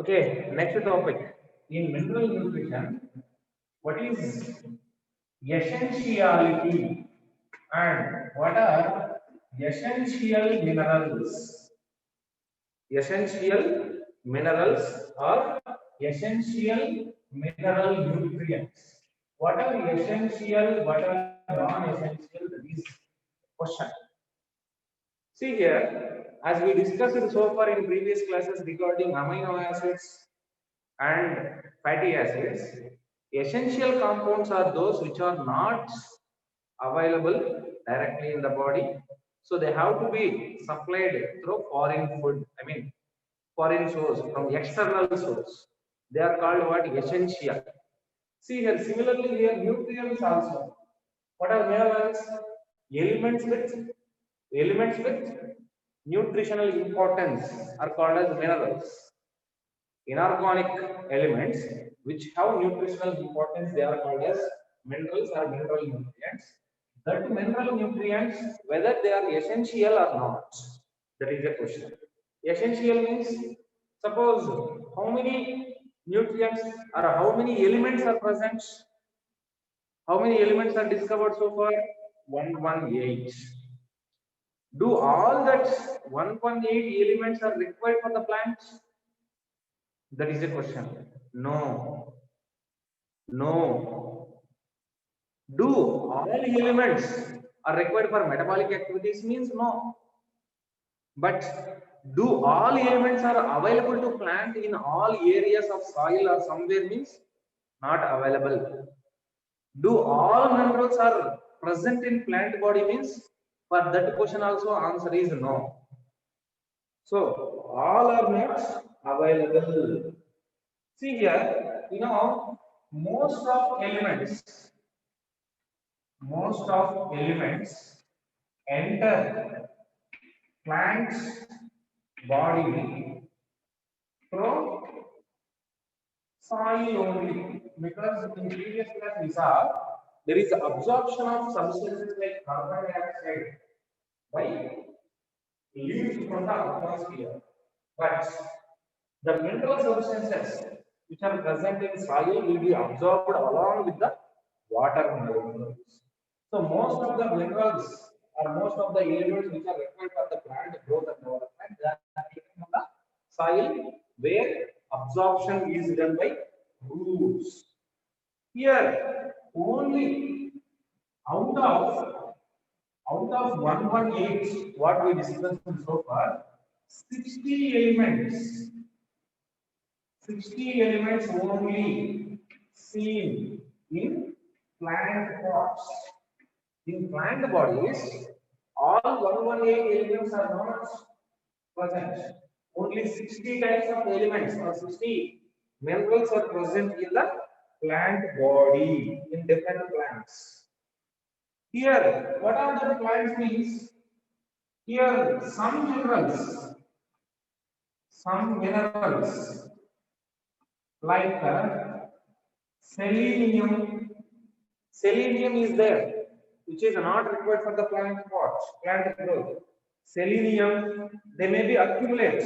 Okay, next topic. In mineral nutrition, what is essentiality and what are essential minerals? Essential minerals or essential mineral nutrients. What are essential, what are non-essential? That is question. See here, as we discussed so far in previous classes regarding amino acids and fatty acids, essential compounds are those which are not available directly in the body. So they have to be supplied through foreign food. I mean, foreign source from external source. They are called what? Essential. See here, similarly here nutrients also. What are minerals? Elements with elements with nutritional importance are called as minerals. Inorganic elements which have nutritional importance, they are called as minerals or mineral nutrients. That mineral nutrients, whether they are essential or not, that is the question. Essential means, suppose how many nutrients or how many elements are present, how many elements are discovered so far? 118. Do all that 118 elements are required for the plants? That is the question. No. No. Do all elements are required for metabolic activities? Means no. But do all elements are available to plant in all areas of soil or somewhere? Means not available. Do all minerals are present in plant body? Means for that question also answer is no. So all are not available. See here, most of elements enter plant's body through soil only, because in previous class we saw there is absorption of substances like carbon dioxide by leaves from the atmosphere, but the mineral substances which are present in soil will be absorbed along with the water molecules. So most of the minerals or most of the elements which are required for the plant growth and development, they are taken from the soil where absorption is done by roots. Here only out of out of 118 what we discussed so far, 60 elements 60 elements only seen in plant pots. In plant bodies, all 118 elements are not present. Only 60 types of elements or 60 minerals are present in the plant body in different plants. Here, what are the plants means? Here, some minerals like selenium. Selenium is there, which is not required for the plant growth. Selenium, they may be accumulate,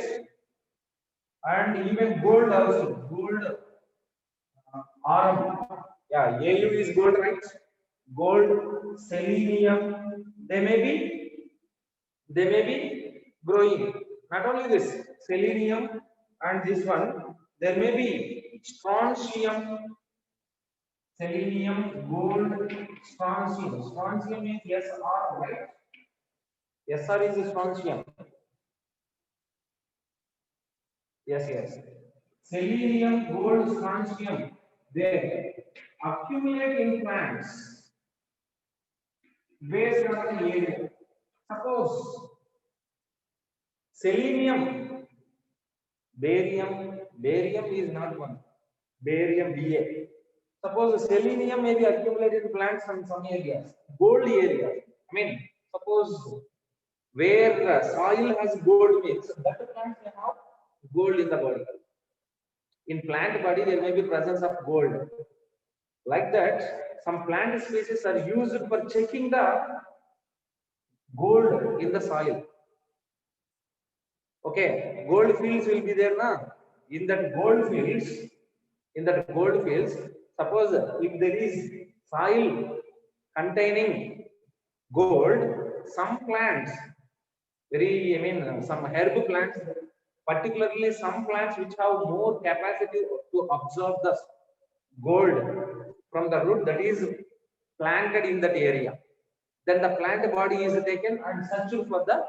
and even gold also. Gold, yeah, AU is gold, right? Gold, selenium, they may be growing. Not only this, selenium and this one, there may be strontium, selenium, gold, strontium. Strontium means SR, right? SR is strontium. Yes. Selenium, gold, strontium, they accumulate in plants based on the area. Suppose selenium, barium is not one. Barium, Ba. Suppose selenium may be accumulated in plants from some areas, gold area. I mean, suppose where soil has gold mix, that plant may have gold in the body. In plant body, there may be presence of gold. Like that, some plant species are used for checking the gold in the soil. Okay, gold fields will be there now. in that gold fields, suppose if there is soil containing gold, some plants, some herb plants, particularly some plants which have more capacity to absorb the gold from the root that is planted in that area. Then the plant body is taken and searched for the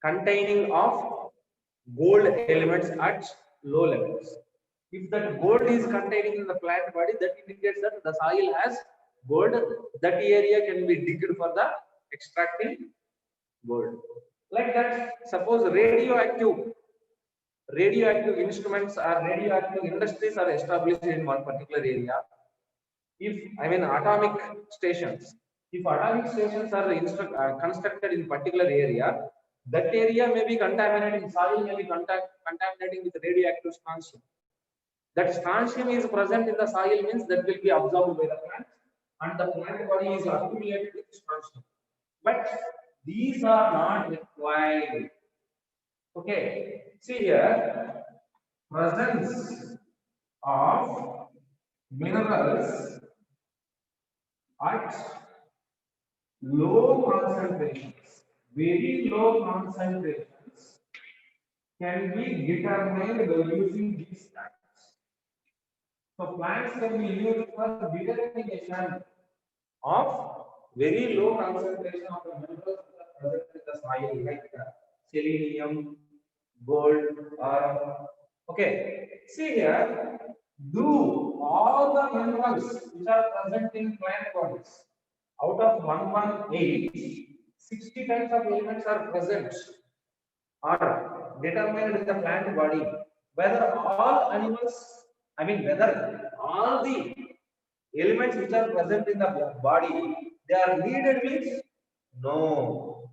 containing of gold elements at low levels. If that gold is containing in the plant body, that indicates that the soil has gold. That area can be digged for the extracting gold. Like that, suppose radioactive instruments or radioactive industries are established in one particular area. If atomic stations, if atomic stations are constructed in particular area, that area may be contaminated, soil may be contaminating with radioactive strontium. That strontium is present in the soil means that will be absorbed by the plant, and the plant body is accumulated with strontium. But these are not required. Okay, see here, presence of minerals at low concentrations, very low concentrations can be determined by using these factors. So plants can be used for determination of very low concentration of the minerals present in the soil, like selenium, gold, or okay. See here, do all the minerals which are present in plant bodies out of 118, 60 types of elements are present or determined in the plant body. Whether all animals, whether all the elements which are present in the body, they are needed means no.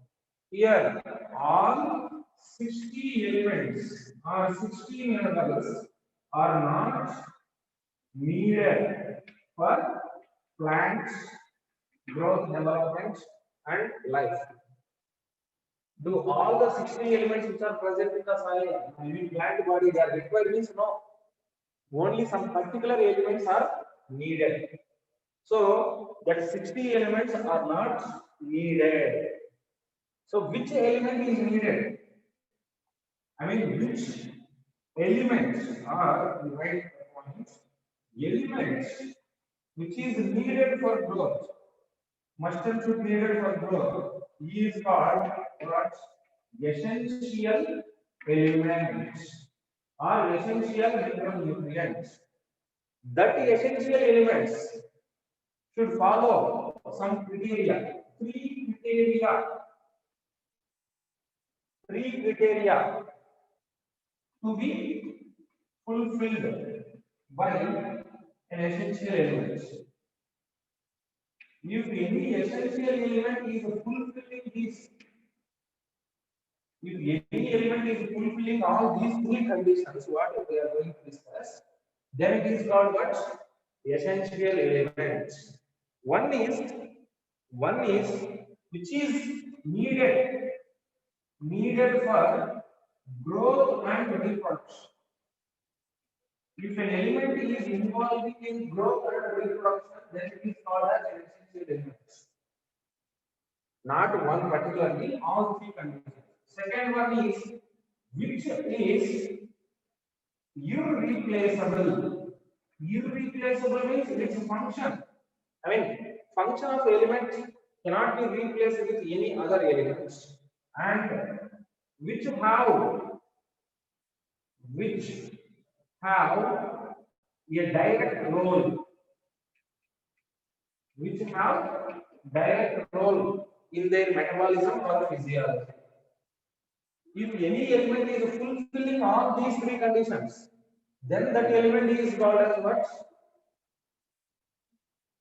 Here, all 60 elements or 60 minerals are not needed for plants growth, development, and life. Do all the 60 elements which are present in the soil, plant body, they are required means no. Only some particular elements are needed. So that 60 elements are not needed. So which element is needed? Which elements are the right points? Elements which is needed for growth, must and should needed for growth is called what? Essential elements or essential micronutrients. That essential elements should follow some criteria, three criteria to be fulfilled by an essential element. If any essential element is fulfilling these, if any element is fulfilling all these three conditions, what we are going to discuss, then it is called what? Essential elements. One is which is needed for growth and reproduction. If an element is involving in growth and reproduction, then it is called as an essential element. Not one particularly, all three conditions. Second one is which is irreplaceable. Irreplaceable means its function. Function of element cannot be replaced with any other elements, and which have a direct role, in their metabolism or physiology. If any element is fulfilling all these three conditions, then that element is called as what?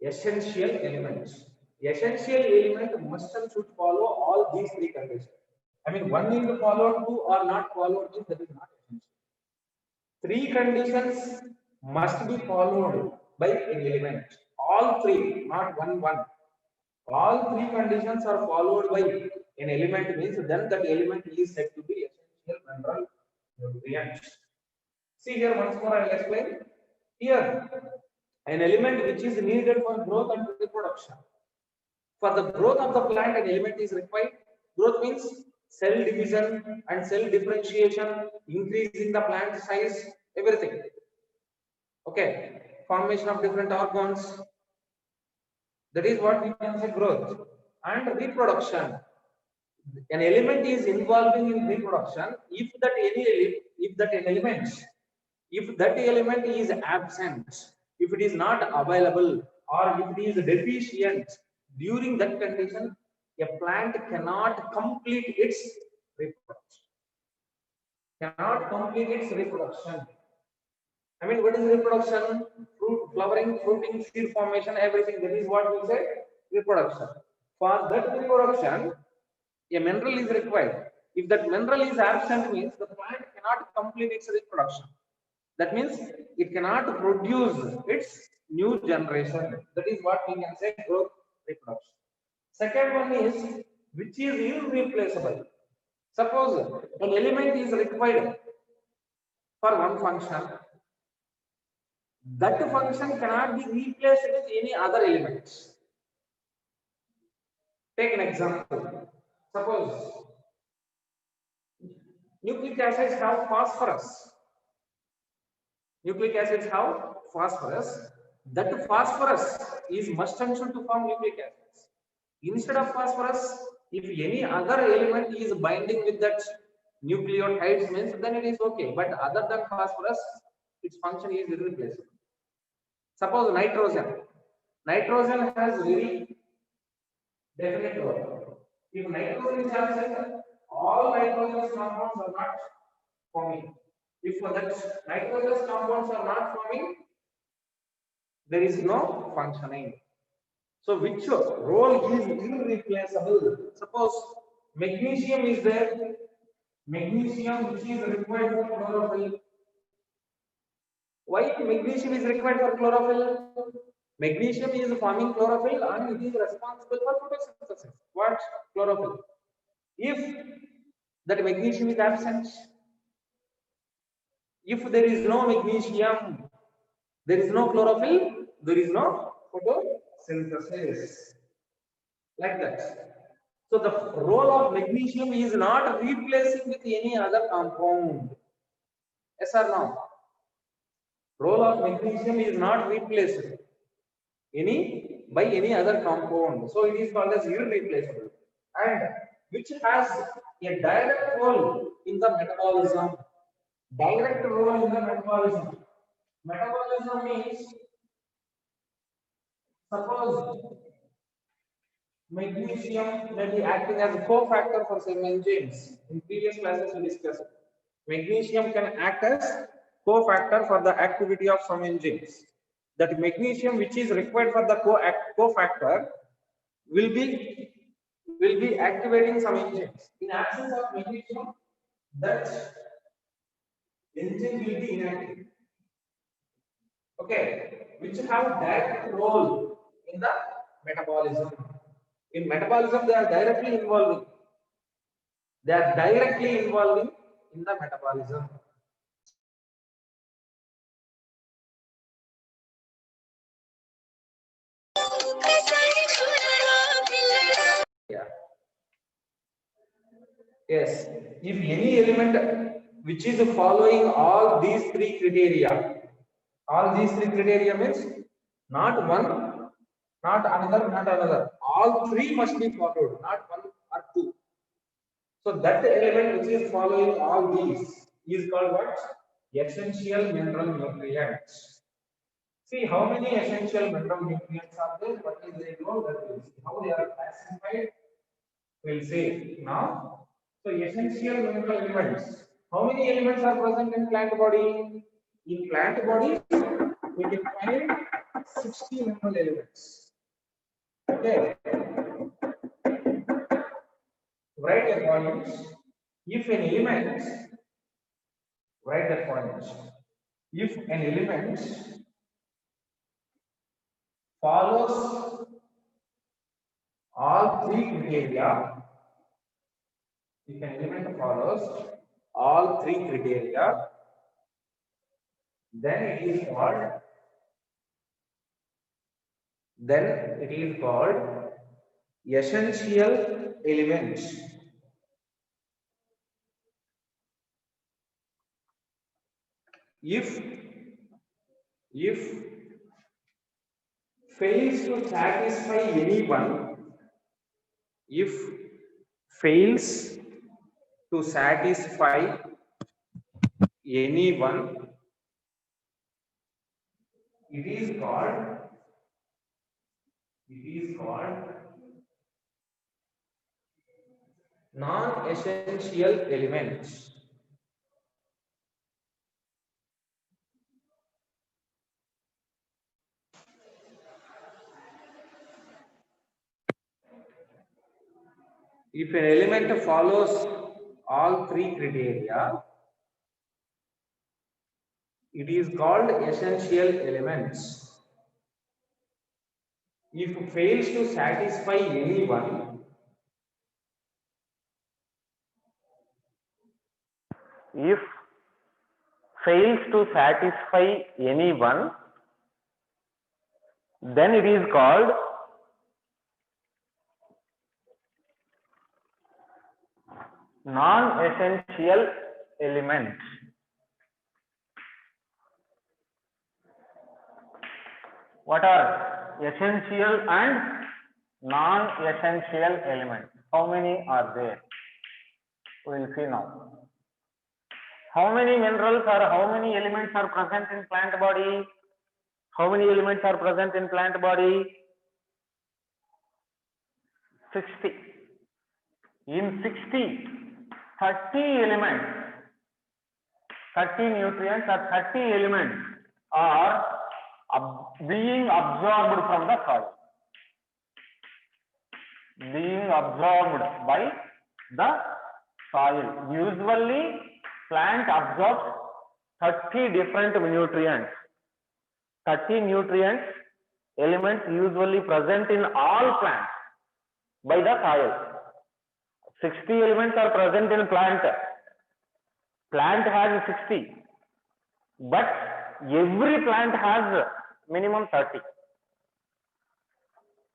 Essential element. Essential element must and should follow all these three conditions. One is followed, two are not followed, that is not essential. Three conditions must be followed by an element. All three, not one. All three conditions are followed by an element means then that element is said to be essential mineral nutrient. See here once more I will explain. Here, an element which is needed for growth and reproduction. For the growth of the plant, an element is required. Growth means cell division and cell differentiation, increasing the plant size, everything. Okay, formation of different organs. That is what we can say growth. And reproduction. An element is involving in reproduction if that element is absent, if it is not available, or if it is deficient during that condition, a plant cannot complete its reproduction. Cannot complete its reproduction. I mean, what is reproduction? Fruit, flowering, fruiting, seed formation, everything. That is what we say reproduction. For that reproduction, a mineral is required. If that mineral is absent, means the plant cannot complete its reproduction. That means it cannot produce its new generation. That is what we can say growth reproduction. Second one is which is irreplaceable. Suppose an element is required for one function. That function cannot be replaced with any other elements. Take an example. Suppose nucleic acids have phosphorus. Nucleic acids have phosphorus. That phosphorus is must essential to form nucleic acids. Instead of phosphorus, if any other element is binding with that nucleotides, means then it is okay. But other than phosphorus, its function is irreplaceable. Suppose nitrogen. Nitrogen has very definite role. If nitrogen is absent, all nitrogenous compounds are not forming. If that nitrogenous compounds are not forming, there is no functioning. So which role is irreplaceable? Suppose magnesium is there. Magnesium which is required for chlorophyll. Why magnesium is required for chlorophyll? Magnesium is forming chlorophyll and it is responsible for photosynthesis. What? Chlorophyll. If that magnesium is absent, if there is no magnesium, there is no chlorophyll, there is no photosynthesis. Like that. So the role of magnesium is not replacing with any other compound. Yes or no? Role of magnesium is not replaced by any other compound. So it is called as irreplaceable. And which has a direct role in the metabolism. Direct role in the metabolism. Metabolism means, suppose magnesium may be acting as a cofactor for some enzymes. In previous classes we discussed. Magnesium can act as cofactor for the activity of some enzymes. That magnesium which is required for the cofactor will be activating some enzymes. In absence of magnesium, that enzyme will be inactive. Okay, which have direct role in the metabolism. In metabolism, they are directly involving. They are directly involving in the metabolism. Yeah. Yes. If any element which is following all these three criteria means not one, not another. All three must be followed, not one or two. So that element which is following all these is called what? Essential mineral nutrients. See how many essential mineral nutrients are there, what is their role, that we'll see. How they are classified, we'll see now. So essential mineral elements. How many elements are present in plant body? In plant body, we can find 60 mineral elements. Okay. Write the points. If an element, write the points. If an element follows all three criteria, if an element follows all three criteria, then it is called essential elements. If fails to satisfy anyone, if fails to satisfy anyone, it is called non-essential elements. If an element follows all three criteria, it is called essential elements. If it fails to satisfy anyone, if fails to satisfy anyone, then it is called non-essential element. What are essential and non-essential elements? How many are there? We will see now. How many minerals or how many elements are present in plant body? How many elements are present in plant body? 60. In 60, 30 elements, 30 nutrients or 30 elements are being absorbed from the soil. Being absorbed by the soil. Usually, plant absorbs 30 different nutrients. 30 nutrients elements usually present in all plants by the soil. 60 elements are present in plant. Plant has 60, but every plant has minimum 30.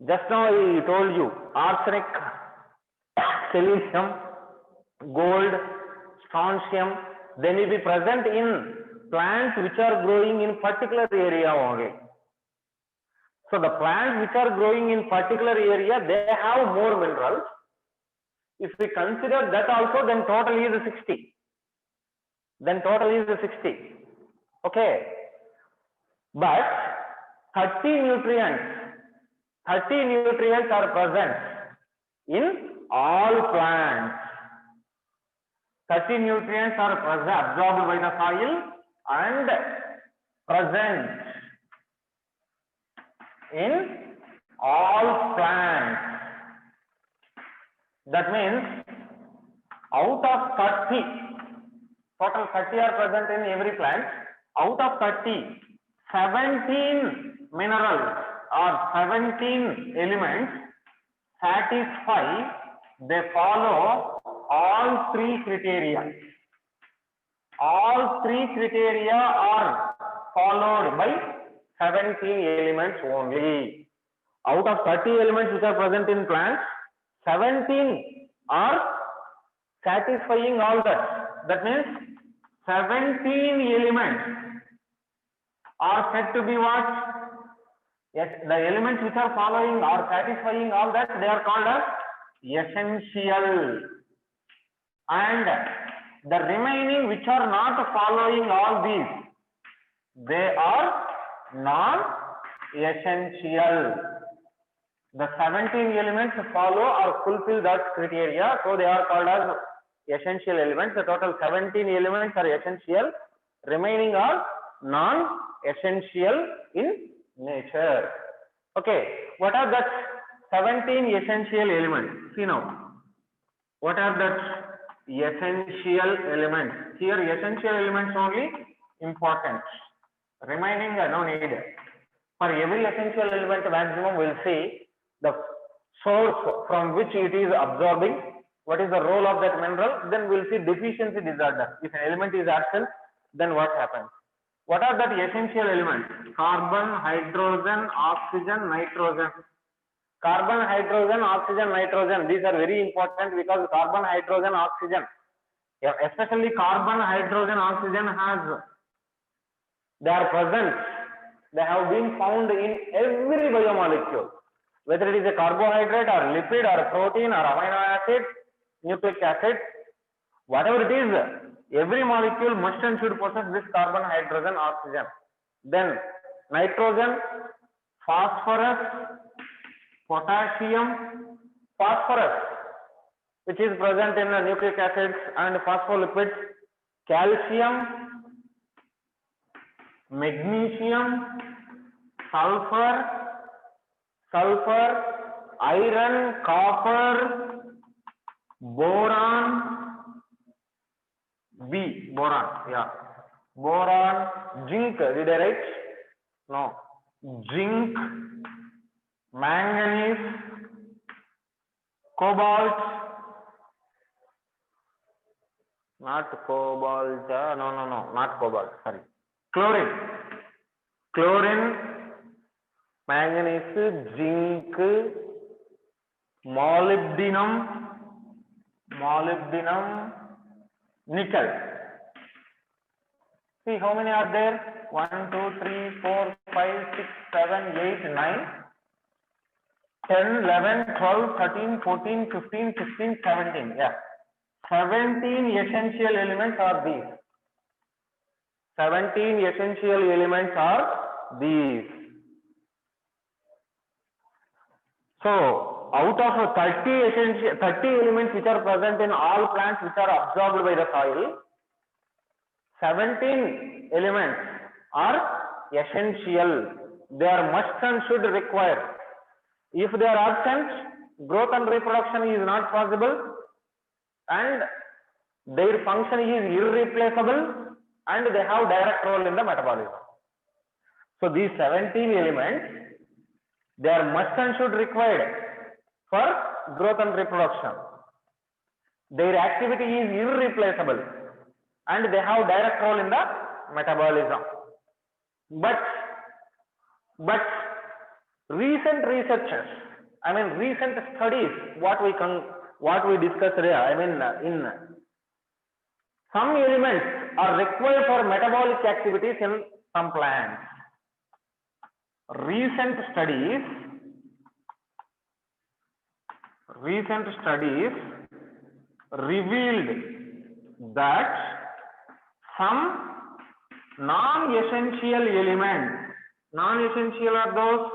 Just now I told you arsenic, selenium, gold, strontium, they may be present in plants which are growing in particular area only. So the plants which are growing in particular area, they have more minerals. If we consider that also, then total is 60. Then total is 60. Okay. But 30 nutrients are present in all plants. 30 nutrients are absorbed by the soil and present in all plants. That means out of 30, total 30 are present in every plant. Out of 30, 17 minerals or 17 elements satisfy, they follow all three criteria. All three criteria are followed by 17 elements only. Out of 30 elements which are present in plants, 17 are satisfying all that. That means 17 elements are said to be what? Yes, the elements which are following or satisfying all that, they are called as essential. And the remaining which are not following all these, they are non-essential. The 17 elements follow or fulfill that criteria, so they are called as essential elements. The total 17 elements are essential, remaining are non-essential in nature. Okay, what are that 17 essential elements? See now, what are that essential elements? Here essential elements only important, remaining no need. For every essential element maximum we will see the source from which it is absorbing, what is the role of that mineral, then we will see deficiency disorder. If an element is absent, then what happens? What are that essential elements? Carbon, hydrogen, oxygen, nitrogen. Carbon, hydrogen, oxygen, nitrogen. These are very important because carbon, hydrogen, oxygen, especially carbon, hydrogen, oxygen they are present. They have been found in every biomolecule, whether it is a carbohydrate or lipid or protein or amino acid, nucleic acid, whatever it is, every molecule must and should possess this carbon, hydrogen, oxygen. Then nitrogen, phosphorus, potassium, phosphorus, which is present in the nucleic acids and phospholipids, calcium, magnesium, sulfur, iron, copper, boron, boron, zinc, did I write? No, zinc, manganese, cobalt, not cobalt, not cobalt, sorry, chlorine, manganese, zinc, molybdenum, nickel. See how many are there? 1, 2, 3, 4, 5, 6, 7, 8, 9, 10, 11, 12, 13, 14, 15, 16, 17. Yeah. 17 essential elements are these. 17 essential elements are these. So, out of 30 elements which are present in all plants which are absorbed by the soil, 17 elements are essential. They are must and should require. If they are absent, growth and reproduction is not possible and their function is irreplaceable and they have direct role in the metabolism. So these 17 elements, they are must and should required for growth and reproduction. Their activity is irreplaceable and they have direct role in the metabolism. But recent researchers, recent studies, what we discussed here, in some elements are required for metabolic activities in some plants. Recent studies revealed that some non-essential elements, non-essential are those,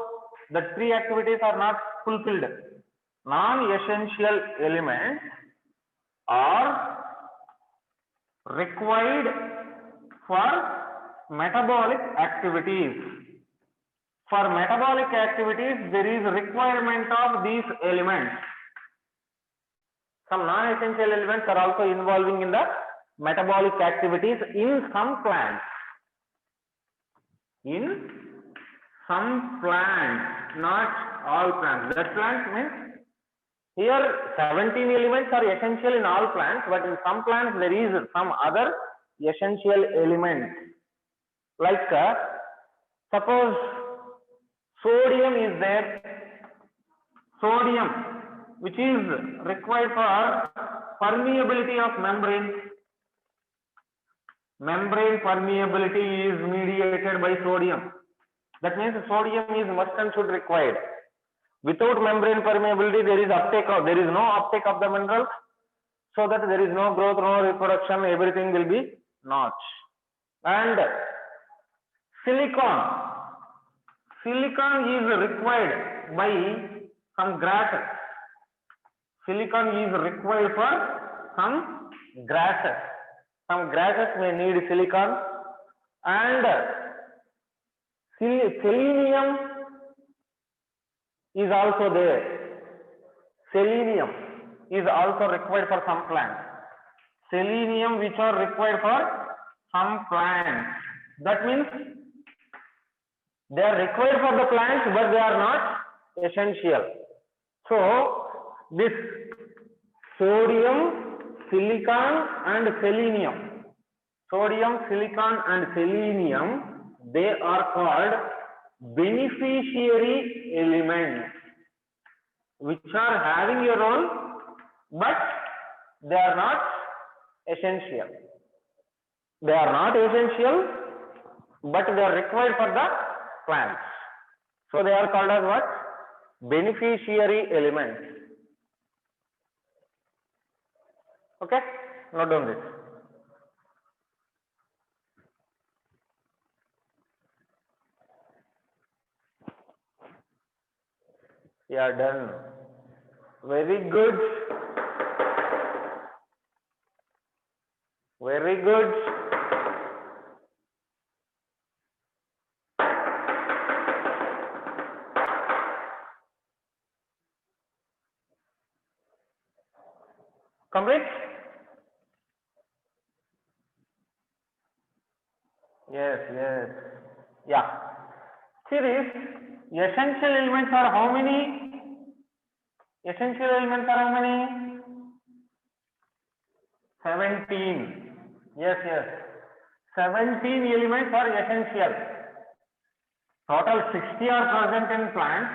the three activities are not fulfilled. Non-essential elements are required for metabolic activities. For metabolic activities, there is requirement of these elements. Some non-essential elements are also involving in the metabolic activities in some plants. In some plants, not all plants. That plants means here 17 elements are essential in all plants, but in some plants there is some other essential elements. Like suppose sodium is there. Sodium, which is required for permeability of membrane. Membrane permeability is mediated by sodium. That means sodium is must and should required. Without membrane permeability, there is no uptake of the minerals, so that there is no growth, no reproduction, everything will be notch. And silicon is required by some grasses. Silicon is required for some grasses. Some grasses may need silicon, and selenium is also there. Selenium is also required for some plants. Selenium which are required for some plants. That means they are required for the plants, but they are not essential. So this sodium, silicon and selenium. sodium, silicon and selenium, they are called beneficiary elements, which are having a role, but they are not essential. They are not essential, but they are required for the plants. So they are called as what? Beneficiary elements. Okay, note down this. Yeah, done. Very good. Very good. Complete? Yes, yes. Yeah. See this, essential elements are how many? Essential elements are how many? 17. Yes, yes. 17 elements are essential. Total 60 are present in plants.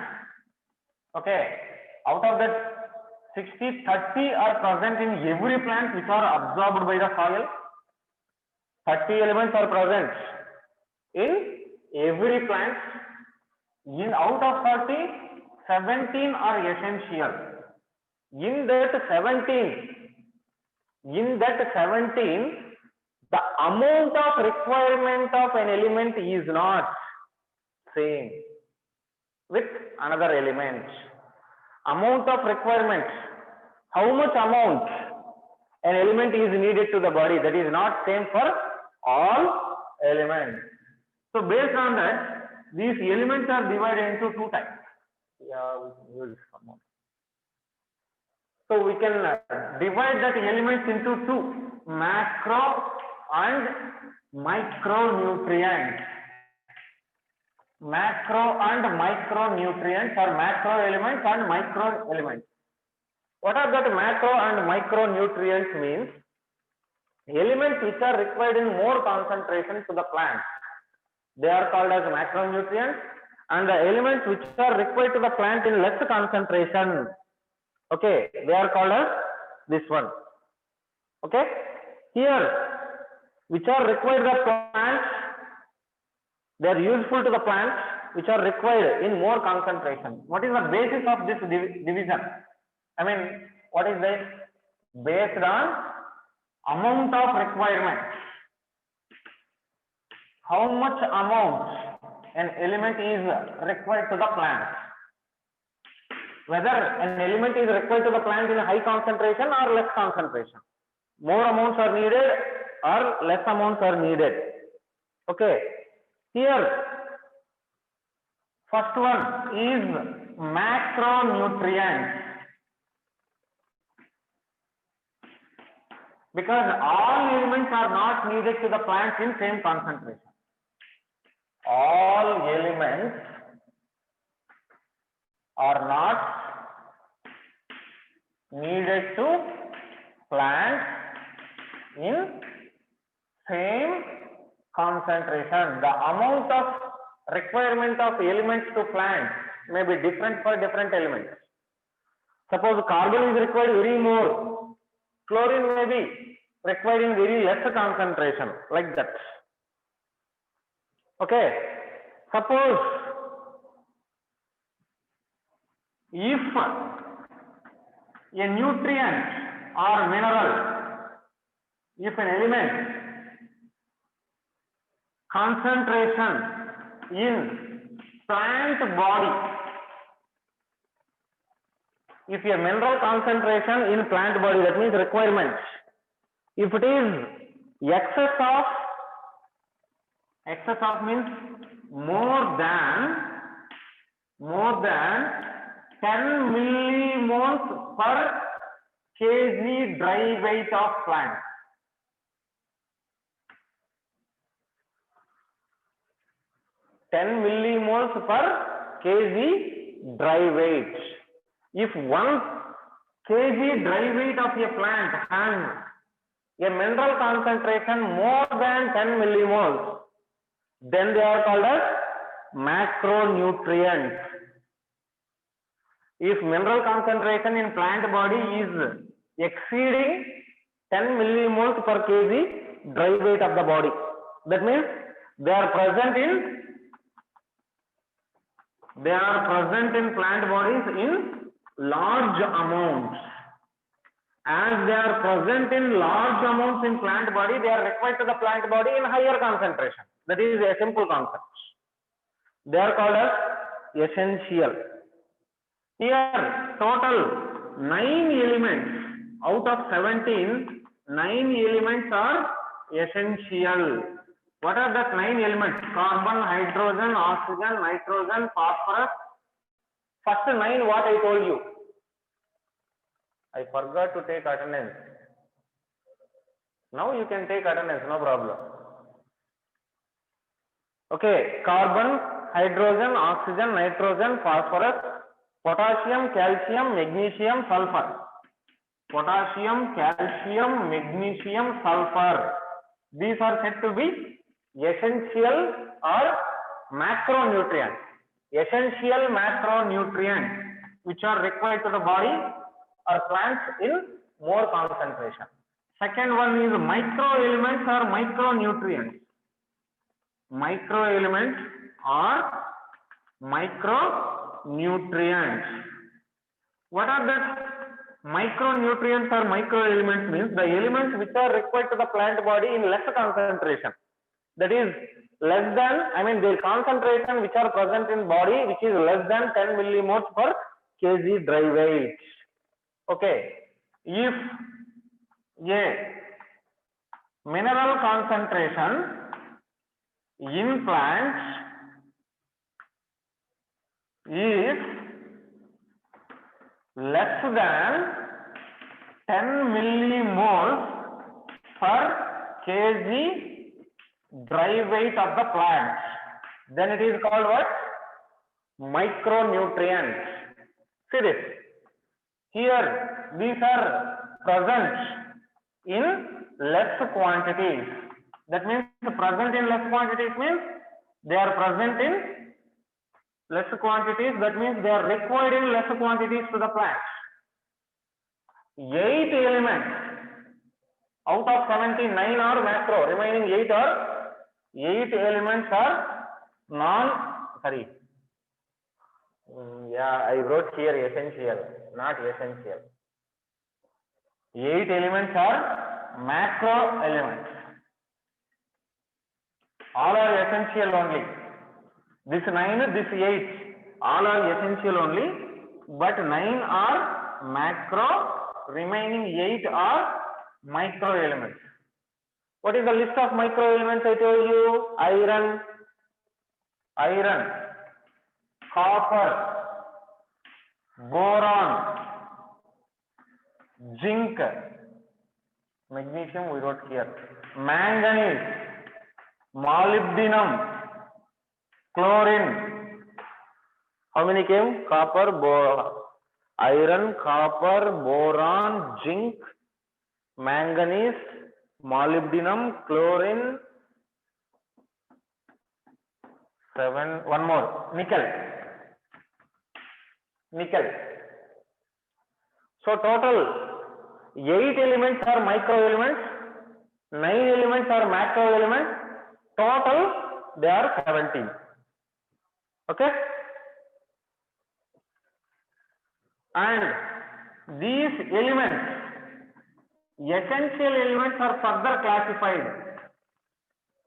Okay. Out of that 60, 30 are present in every plant which are absorbed by the soil. 30 elements are present in every plant. In out of 30, 17 are essential. In that 17, the amount of requirement of an element is not same with another element. Amount of requirement, how much amount an element is needed to the body, that is not same for all elements. So based on that, these elements are divided into two types. Yeah, we can use some more. So we can divide that elements into two, macro and micronutrients. Macro and micronutrients, or macro elements and micro elements. What are that macro and micronutrients means? Elements which are required in more concentration to the plant, they are called as macronutrients, and the elements which are required to the plant in less concentration, okay, they are called as this one. Okay, here which are required the plant, they are useful to the plant, which are required in more concentration. What is the basis of this division? I mean, what is this? Based on amount of requirement. How much amount an element is required to the plant? Whether an element is required to the plant in a high concentration or less concentration. More amounts are needed or less amounts are needed. Okay. Here, first one is macronutrients. Because all elements are not needed to the plant in same concentration. All elements are not needed to plant in same concentration. The amount of requirement of elements to plant may be different for different elements. Suppose carbon is required very more, chlorine may be required in very less concentration, like that. Okay, suppose if a nutrient or mineral, if an element concentration in plant body, if a mineral concentration in plant body, that means requirement, if it is excess of means more than 10 millimoles per kg dry weight of plant. (10 millimoles per kg dry weight). If 1 kg dry weight of a plant has a mineral concentration more than 10 millimoles, then they are called as macronutrients. If mineral concentration in plant body is exceeding 10 millimoles per kg dry weight of the body, that means they are present in plant bodies in large amounts. As they are present in large amounts in plant body, they are required to the plant body in higher concentration. That is a simple concept. They are called as essential. Here, total 9 elements out of 17, 9 elements are essential. What are the 9 elements? Carbon, hydrogen, oxygen, nitrogen, phosphorus. First 9, what I told you. I forgot to take attendance. Now you can take attendance, no problem. Okay, carbon, hydrogen, oxygen, nitrogen, phosphorus, potassium, calcium, magnesium, sulfur. Potassium, calcium, magnesium, sulfur. These are said to be essential or macronutrients. Essential macronutrients which are required to the body or plants in more concentration. Second one is microelements or micronutrients. Microelements or micronutrients. What are the micronutrients or microelements? Means the elements which are required to the plant body in less concentration. That is less than, their concentration which are present in body which is less than 10 millimoles per kg dry weight. Okay, if a mineral concentration in plants is less than 10 millimoles per kg dry weight of the plant, then it is called what? Micronutrients. See this. Here, these are present in less quantities. That means present in less quantities means they are present in less quantities. That means they are required in less quantities to the plant. 8 elements out of 79 are macro. Remaining 8 elements are I wrote here essential, not essential. 8 elements are macro elements. All are essential only. This 9, this 8, all are essential only, but 9 are macro, remaining 8 are micro elements. What is the list of micro elements I told you? Iron, copper, boron, zinc, magnesium we wrote here, manganese, molybdenum, chlorine. How many came? Copper, iron, copper, boron, zinc, manganese, molybdenum, chlorine, 7, one more, nickel. So total 8 elements are micro elements, 9 elements are macro elements, total they are 17. Okay? And these elements, essential elements are further classified.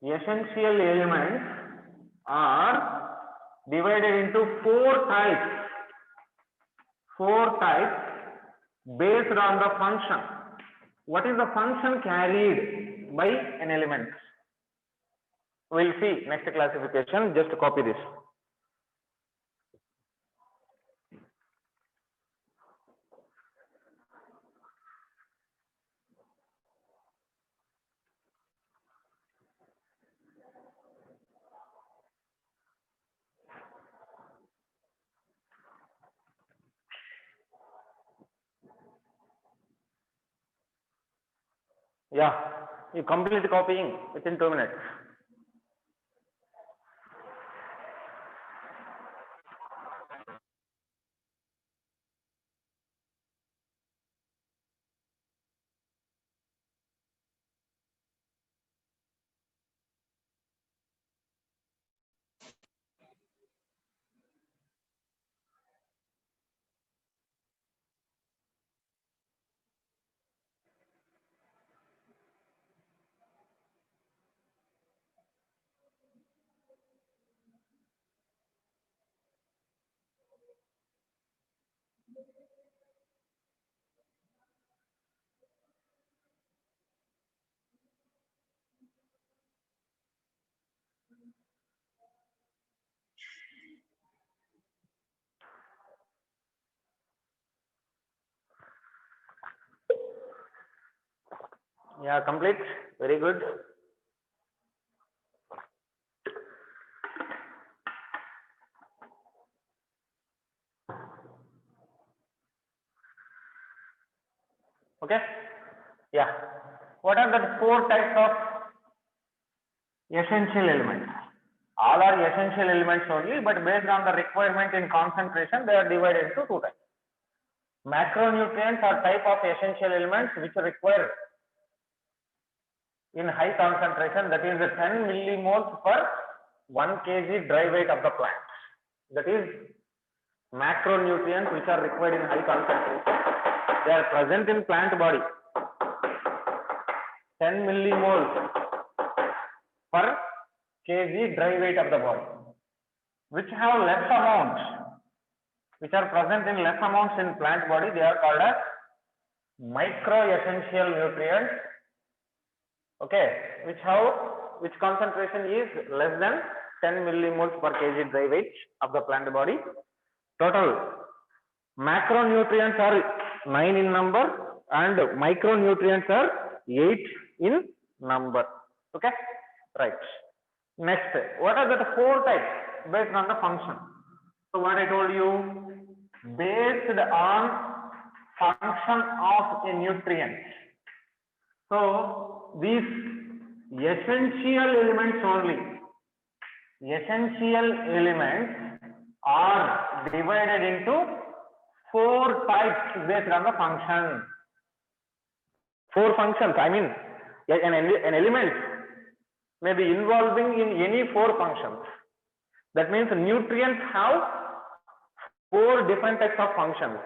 Essential elements are divided into 4 types. 4 types based on the function. What is the function carried by an element? We'll see next classification. Just copy this. Yeah, you complete copying within 2 minutes. Yeah, complete. Very good. Okay. Yeah. What are the 4 types of essential elements? All are essential elements only, but based on the requirement in concentration, they are divided into 2 types. Macronutrients are type of essential elements which require in high concentration, that is 10 millimoles per 1 kg dry weight of the plant. That is macronutrients which are required in high concentration. They are present in plant body. 10 millimoles per kg dry weight of the body, which have less amounts, which are present in less amounts in plant body. They are called as micro essential nutrients. Okay, which concentration is less than 10 millimoles per kg dry weight of the plant body. Total macronutrients are 9 in number and micronutrients are 8 in number. Okay, right. Next, what are the 4 types based on the function? So what I told you, based on function of a nutrient. So these essential elements only, essential elements are divided into 4 types based on the function. 4 functions. I mean, an element may be involving in any 4 functions. That means nutrients have 4 different types of functions.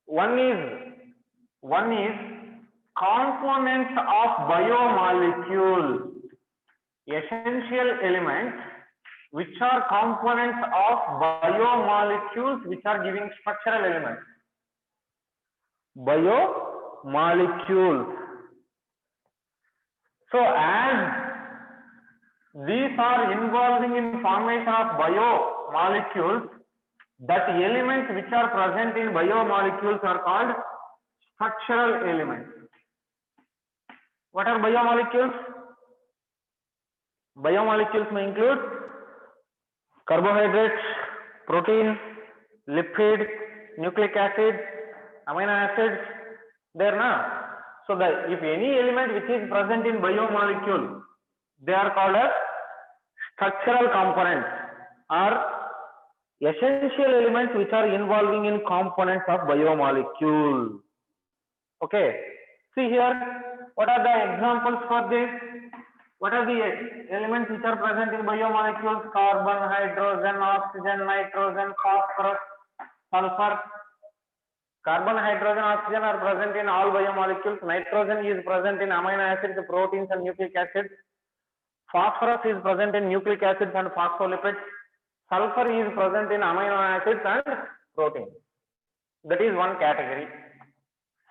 One is components of biomolecule, essential elements which are components of biomolecules which are giving structural elements. Biomolecules. So as these are involving in formation of biomolecules, that elements which are present in biomolecules are called structural elements. What are biomolecules? Biomolecules may include carbohydrates, protein, lipid, nucleic acid, amino acids. There now. So if any element which is present in biomolecule, they are called as structural components or essential elements which are involving in components of biomolecule. Okay. See here, what are the examples for this? What are the elements which are present in biomolecules? Carbon, hydrogen, oxygen, nitrogen, phosphorus, sulfur. Carbon, hydrogen, oxygen are present in all biomolecules. Nitrogen is present in amino acids, proteins and nucleic acids. Phosphorus is present in nucleic acids and phospholipids. Sulfur is present in amino acids and proteins. That is one category.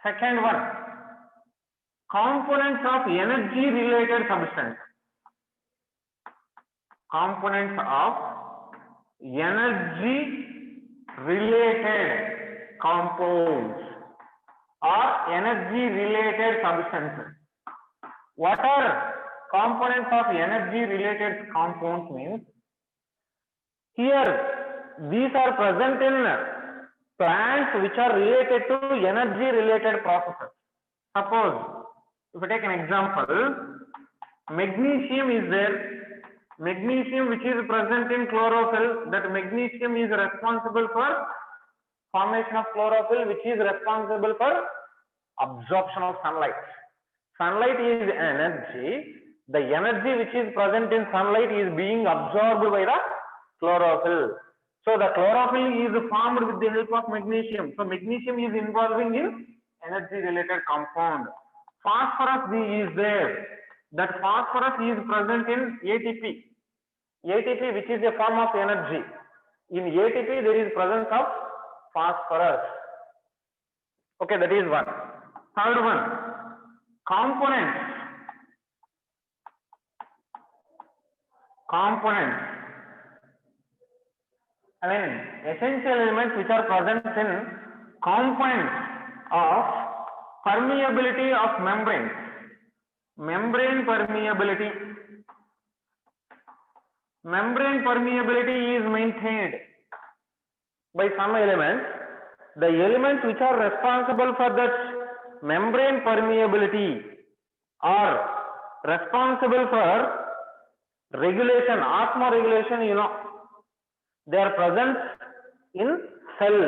Second one, components of energy related substance. Components of energy related compounds or energy related substances. What are components of energy related compounds means? Here, these are present in plants which are related to energy related processes. Suppose If I take an example, magnesium is there. Magnesium which is present in chlorophyll, that magnesium is responsible for formation of chlorophyll, which is responsible for absorption of sunlight. Sunlight is energy. The energy which is present in sunlight is being absorbed by the chlorophyll. So the chlorophyll is formed with the help of magnesium. So magnesium is involving in energy related compound. Phosphorus is there. That phosphorus is present in ATP. ATP, which is a form of energy. In ATP there is presence of phosphorus. Okay, that is one. Third one, components. I mean, essential elements which are present in components of permeability of membranes. Membrane permeability. Membrane permeability is maintained by some elements. The elements which are responsible for that membrane permeability are responsible for regulation, osmoregulation, you know. They are present in cell.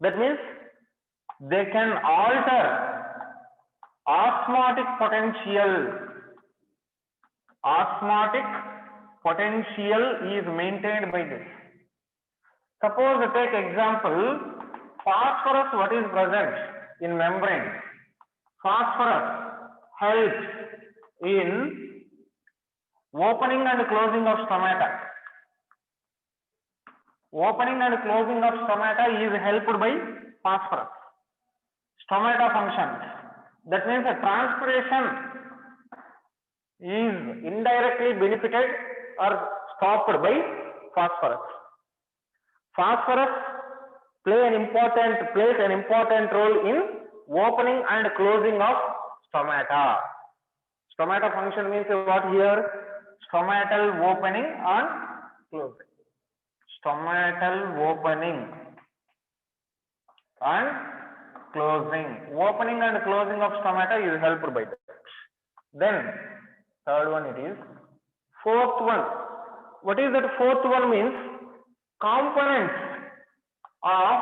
That means they can alter osmotic potential. Osmotic potential is maintained by this. Suppose take example, phosphorus, what is present in membrane? Phosphorus helps in opening and closing of stomata. Opening and closing of stomata is helped by phosphorus. Stomata functions. That means the transpiration is indirectly benefited or stopped by phosphorus. Phosphorus plays an important role in opening and closing of stomata. Stomata function means what here? Stomatal opening and closing. Stomatal opening and closing. Opening and closing of stomata is helped by that. Then third one it is. Fourth one. What is that fourth one means? Components of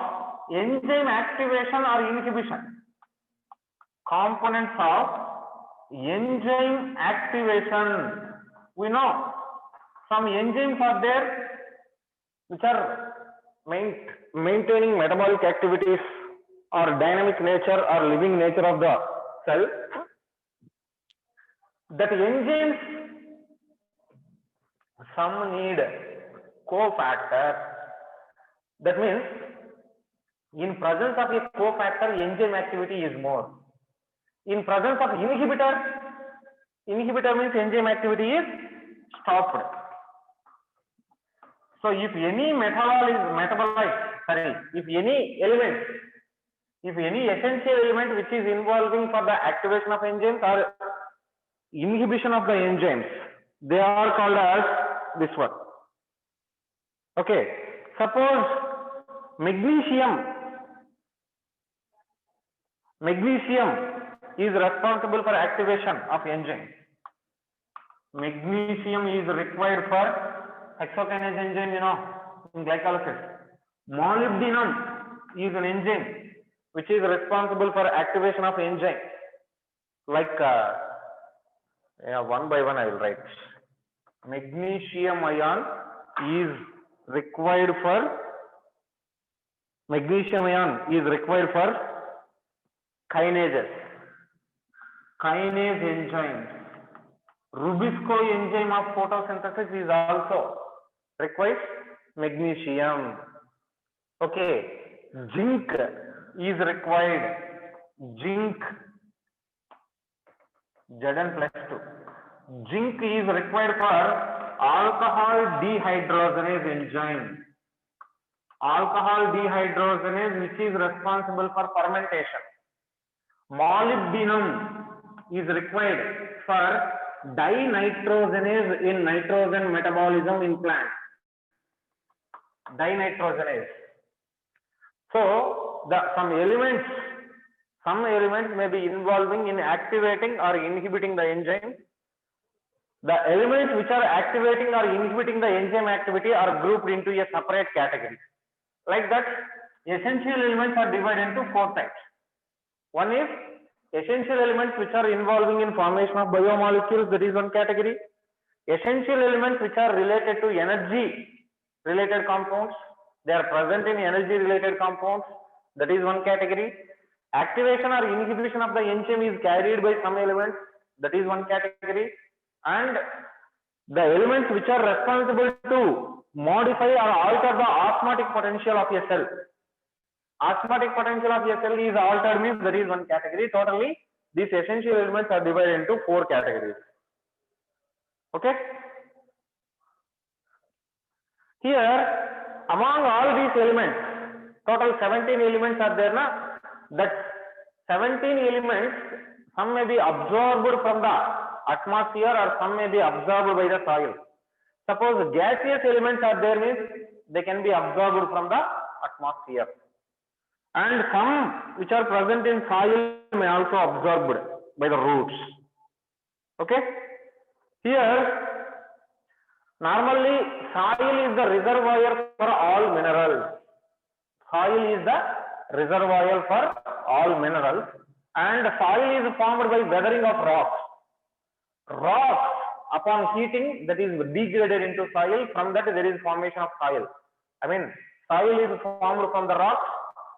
enzyme activation or inhibition. Components of enzyme activation. We know some enzymes are there which are maintaining metabolic activities or dynamic nature or living nature of the cell. That enzymes, some need cofactor. That means in presence of a cofactor, enzyme activity is more. In presence of inhibitor, inhibitor means enzyme activity is stopped. So if any if any essential element which is involving for the activation of enzymes or inhibition of the enzymes, they are called as this one. Okay, suppose magnesium is responsible for activation of enzymes. Magnesium is required for hexokinase enzyme, you know, in glycolysis. Molybdenum is an enzyme which is responsible for activation of enzyme. Like, one by one I will write. Magnesium ion is required for kinases, kinase enzymes. Rubisco enzyme of photosynthesis is also requires magnesium. Okay, zinc is required. Zinc, Zn+2. Zinc is required for alcohol dehydrogenase enzyme. Alcohol dehydrogenase, which is responsible for fermentation. Molybdenum is required for dinitrogenase in nitrogen metabolism in plants. Dinitrogenase. So some elements Some elements may be involving in activating or inhibiting the enzyme. The elements which are activating or inhibiting the enzyme activity are grouped into a separate category. Like that, essential elements are divided into 4 types. One is essential elements which are involving in formation of biomolecules, that is one category. Essential elements which are related to energy related compounds, they are present in energy related compounds, that is one category. Activation or inhibition of the enzyme is carried by some elements, that is one category. And the elements which are responsible to modify or alter the osmotic potential of a cell. Osmotic potential of a cell is altered means that is one category. Totally, these essential elements are divided into 4 categories. Okay. Here, among all these elements, total 17 elements are there, na? That 17 elements, some may be absorbed from the atmosphere or some may be absorbed by the soil. Suppose gaseous elements are there means they can be absorbed from the atmosphere. And some which are present in soil may also absorbed by the roots. Okay. Here, normally soil is the reservoir for all minerals. Soil is the reservoir for all minerals, and soil is formed by weathering of rocks. Rocks, upon heating, that is degraded into soil. From that there is formation of soil. I mean, soil is formed from the rocks.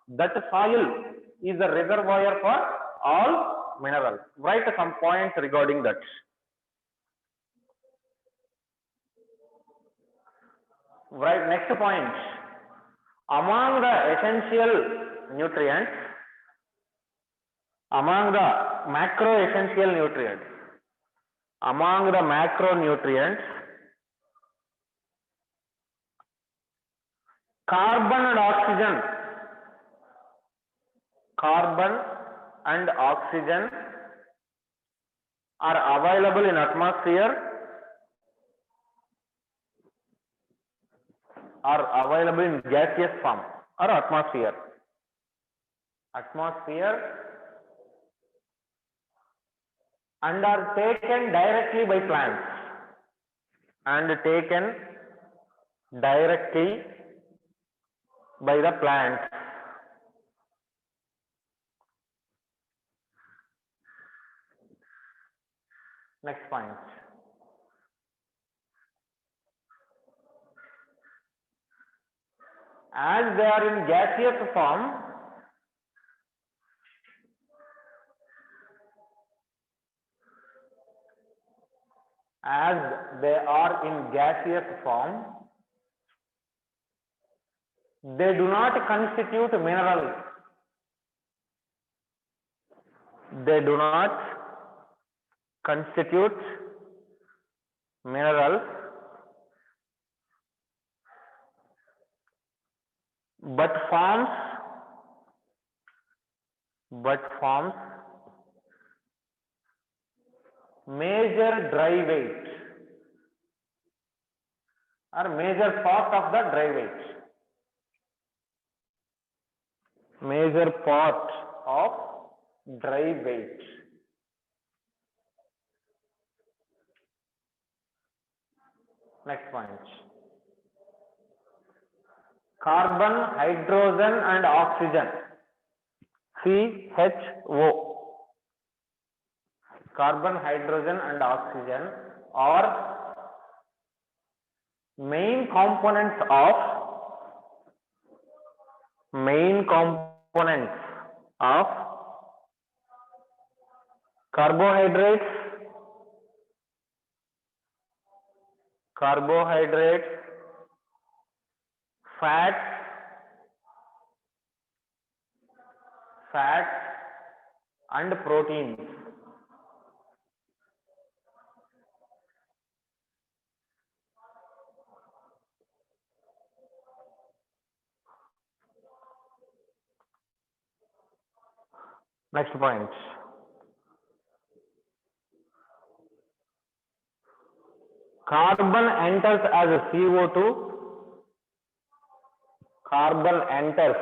That soil is the reservoir for all minerals. Write some points regarding that. Right, next point. Among the essential nutrients, among the macro essential nutrients, among the macronutrients, carbon and oxygen are available in atmosphere, are available in gaseous form or atmosphere. And are taken directly by plants. And taken directly by the plants. Next point. As they are in gaseous form, they do not constitute minerals. They do not constitute minerals, but forms major dry weight or major part of the dry weight. Major part of dry weight. Next point. Carbon, hydrogen and oxygen. CHO. Carbon, hydrogen and oxygen are main components of carbohydrates, fats and proteins. Next point. Carbon enters as a CO2. Carbon enters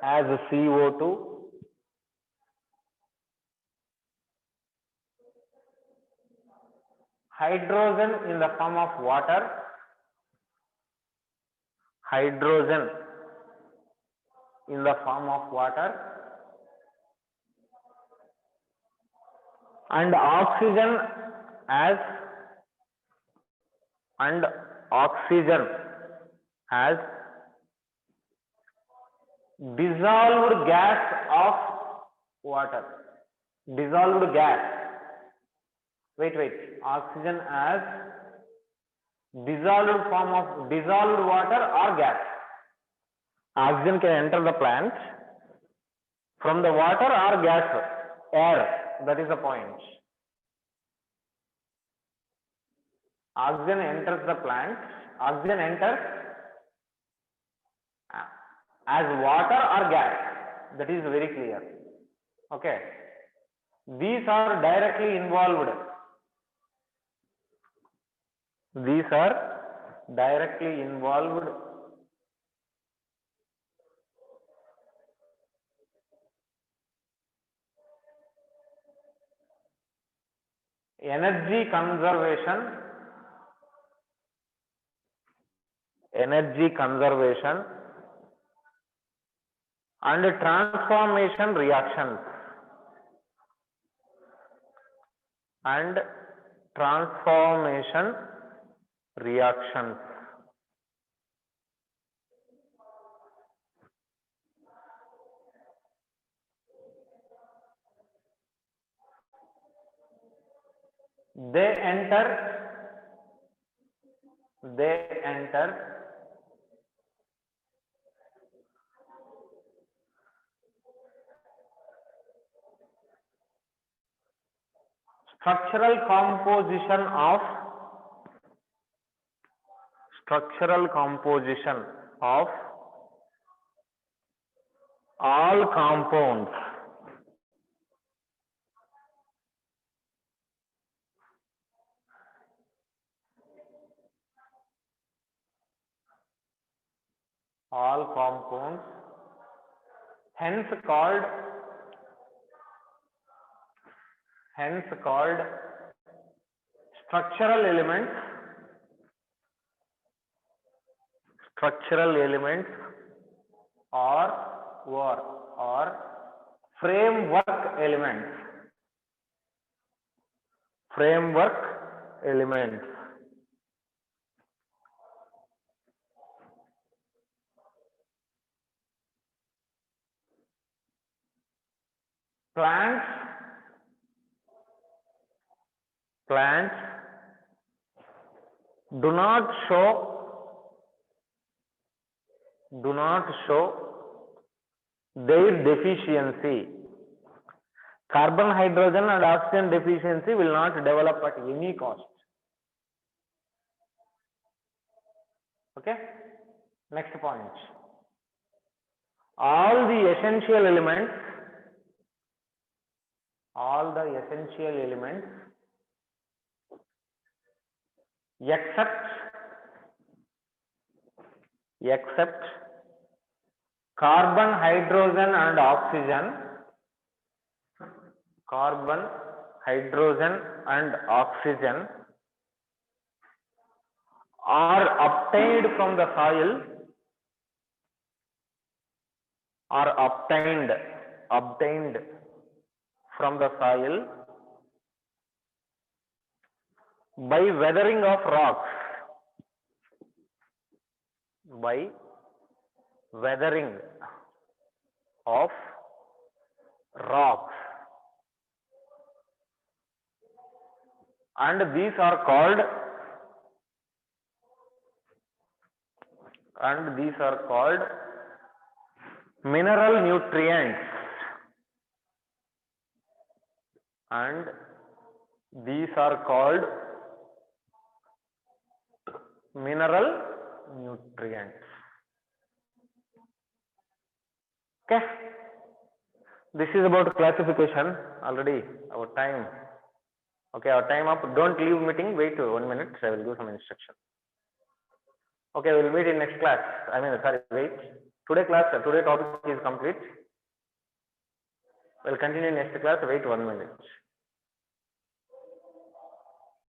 as a CO2 hydrogen in the form of water, hydrogen in the form of water, and oxygen as dissolved gas of water. Dissolved gas. Wait. Oxygen as dissolved form of dissolved water or gas. Oxygen can enter the plant from the water or gas, air. That is the point. Oxygen enters the plant. Oxygen enters as water or gas. That is very clear. Okay. These are directly involved. These are directly involved energy conservation and transformation reactions they enter structural composition of all compounds. All compounds, hence called structural elements or framework elements. Plants do not show their deficiency. Carbon, hydrogen and oxygen deficiency will not develop at any cost. Okay. Next point. All the essential elements except carbon, hydrogen and oxygen are obtained from the soil by weathering of rocks. And these are called mineral nutrients. Okay. This is about classification. Already our time. Okay, our time up. Don't leave meeting. Wait 1 minute. I will give some instruction. Okay, we will meet in next class. Wait. Today topic is complete. We'll continue next class. Wait 1 minute.